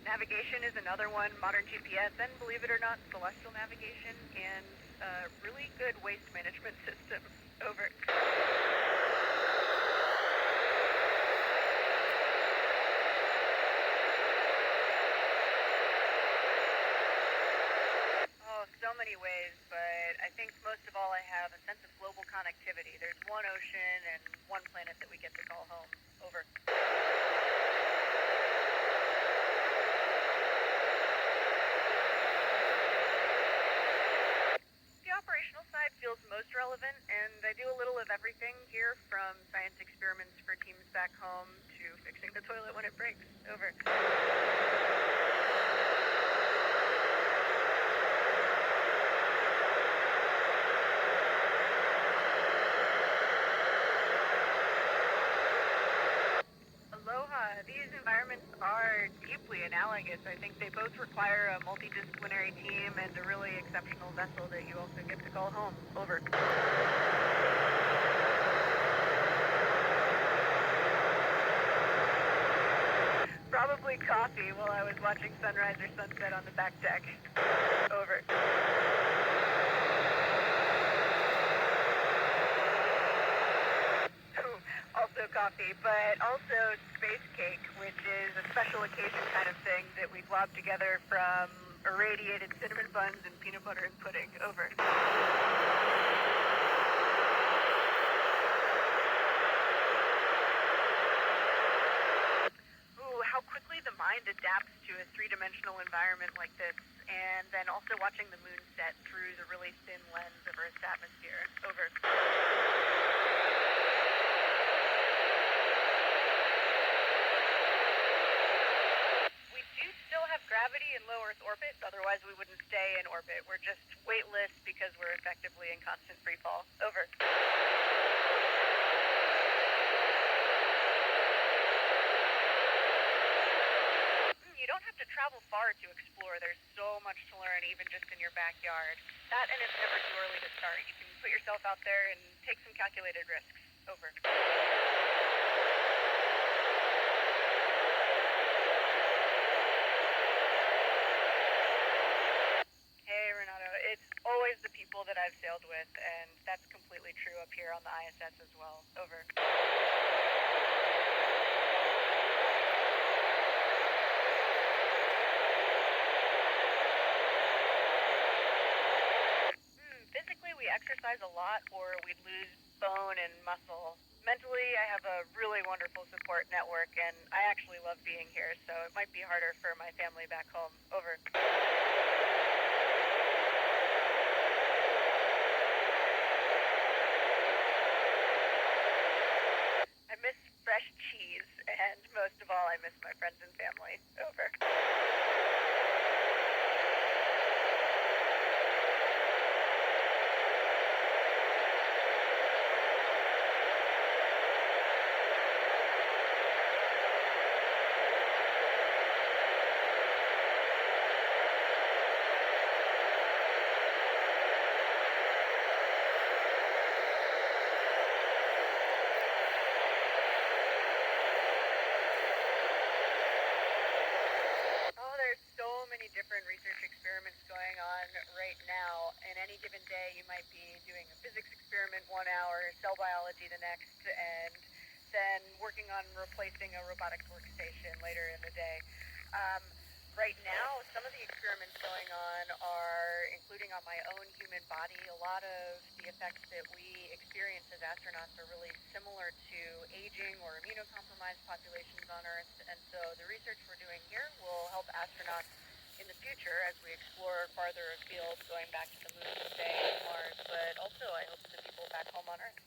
Navigation is another one, modern GPS, and believe it or not, celestial navigation, and really good waste management system. Over. Oh, so many ways, but I think most of all I have a sense of global connectivity. There's one ocean and one planet that we get to call home. Over. The operational side feels most relevant, and I do a little of everything here, from science experiments for teams back home to fixing the toilet when it breaks. Over. Aloha. These environments are deeply analogous. I think they both require a multidisciplinary team and a really exceptional vessel that you also get to call home. Over. Probably coffee while I was watching sunrise or sunset on the back deck. Over. Also coffee, but also space cake, which is a special occasion kind of thing that we glob together from irradiated cinnamon buns and peanut butter and pudding. Over. Ooh, how quickly the mind adapts to a three-dimensional environment like this, and then also watching the moon set through the really thin lens of Earth's atmosphere. Over. We do still have gravity in low Earth orbit, otherwise we wouldn't stay in orbit. We're just weightless because we're effectively in constant free fall. Over. You don't have to travel far to explore. There's so much to learn, even just in your backyard. That, and it's never too early to start. You can put yourself out there and take some calculated risks. Over. Hey, Renato. It's always the people that I've sailed with, and that's completely true up here on the ISS as well. Over. Physically, we exercise a lot or we'd lose bone and muscle. Mentally, I have a really wonderful support network, and I actually love being here, so it might be harder for my family back home. Over. I miss fresh cheese, and most of all, I miss my friends and family. Over. Oh, there's so many different research experiments going on right now. In any given day, you might be doing a physics experiment 1 hour, cell biology the next, and then working on replacing a robotics workstation later in the day. Right now, some of the experiments going on are including on my own human body. A lot of the effects that we experience as astronauts are really similar to aging or immunocompromised populations on Earth, and so the research we're doing here will help astronauts in the future as we explore farther afield, going back to the moon, say, and Mars, but also I hope the people back home on Earth.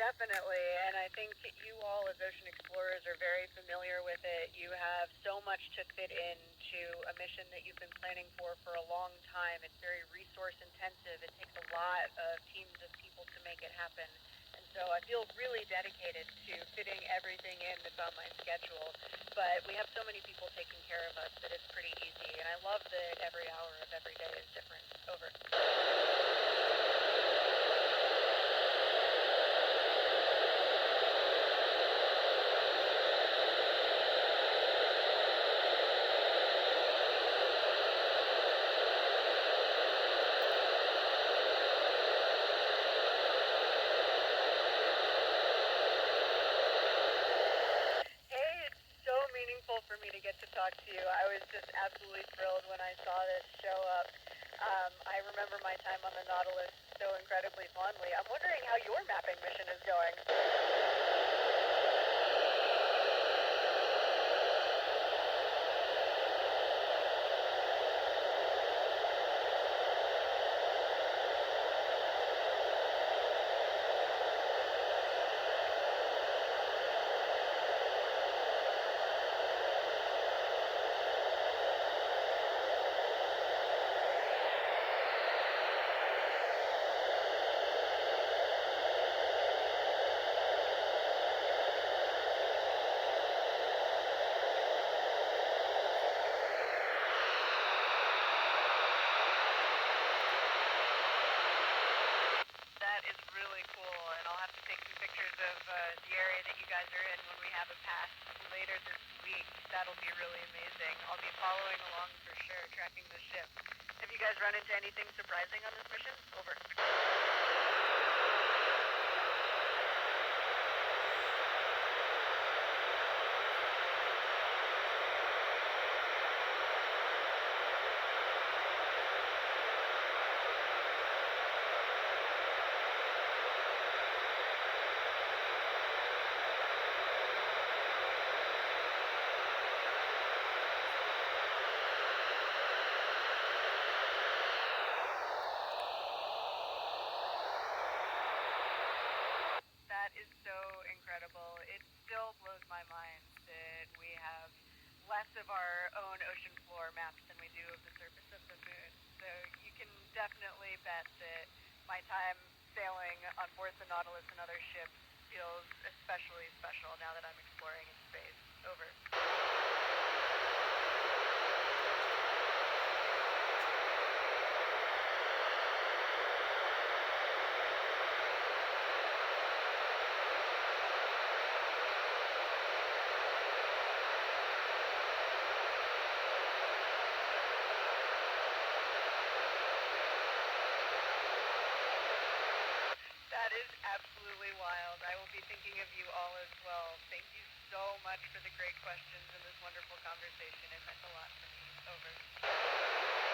Definitely, and I think you all as ocean explorers are very familiar with it. You have so much to fit into a mission that you've been planning for a long time. It's very resource intensive. It takes a lot of teams of people to make it happen. And so I feel really dedicated to fitting everything in that's on my schedule. But we have so many people taking care of us that it's pretty easy, and I love that every hour of every day is different. Over. Hey, it's so meaningful for me to get to talk to you. I was just absolutely thrilled when I saw this show up. I remember my time on the Nautilus so incredibly fondly. I'm wondering how your mapping mission is going. That is really cool, and I'll have to take some pictures of the area that you guys are in when we have a pass later this week. That'll be really amazing. I'll be following along for sure, tracking the ship. Have you guys run into anything surprising on this mission? Over. That is so incredible. It still blows my mind that we have less of our own ocean floor maps than we do of the surface of the moon. So you can definitely bet that my time sailing on board the Nautilus and other ships feels especially special now that I'm exploring in space. Over. That is absolutely wild. I will be thinking of you all as well. Thank you so much for the great questions and this wonderful conversation. It meant a lot to me. Over.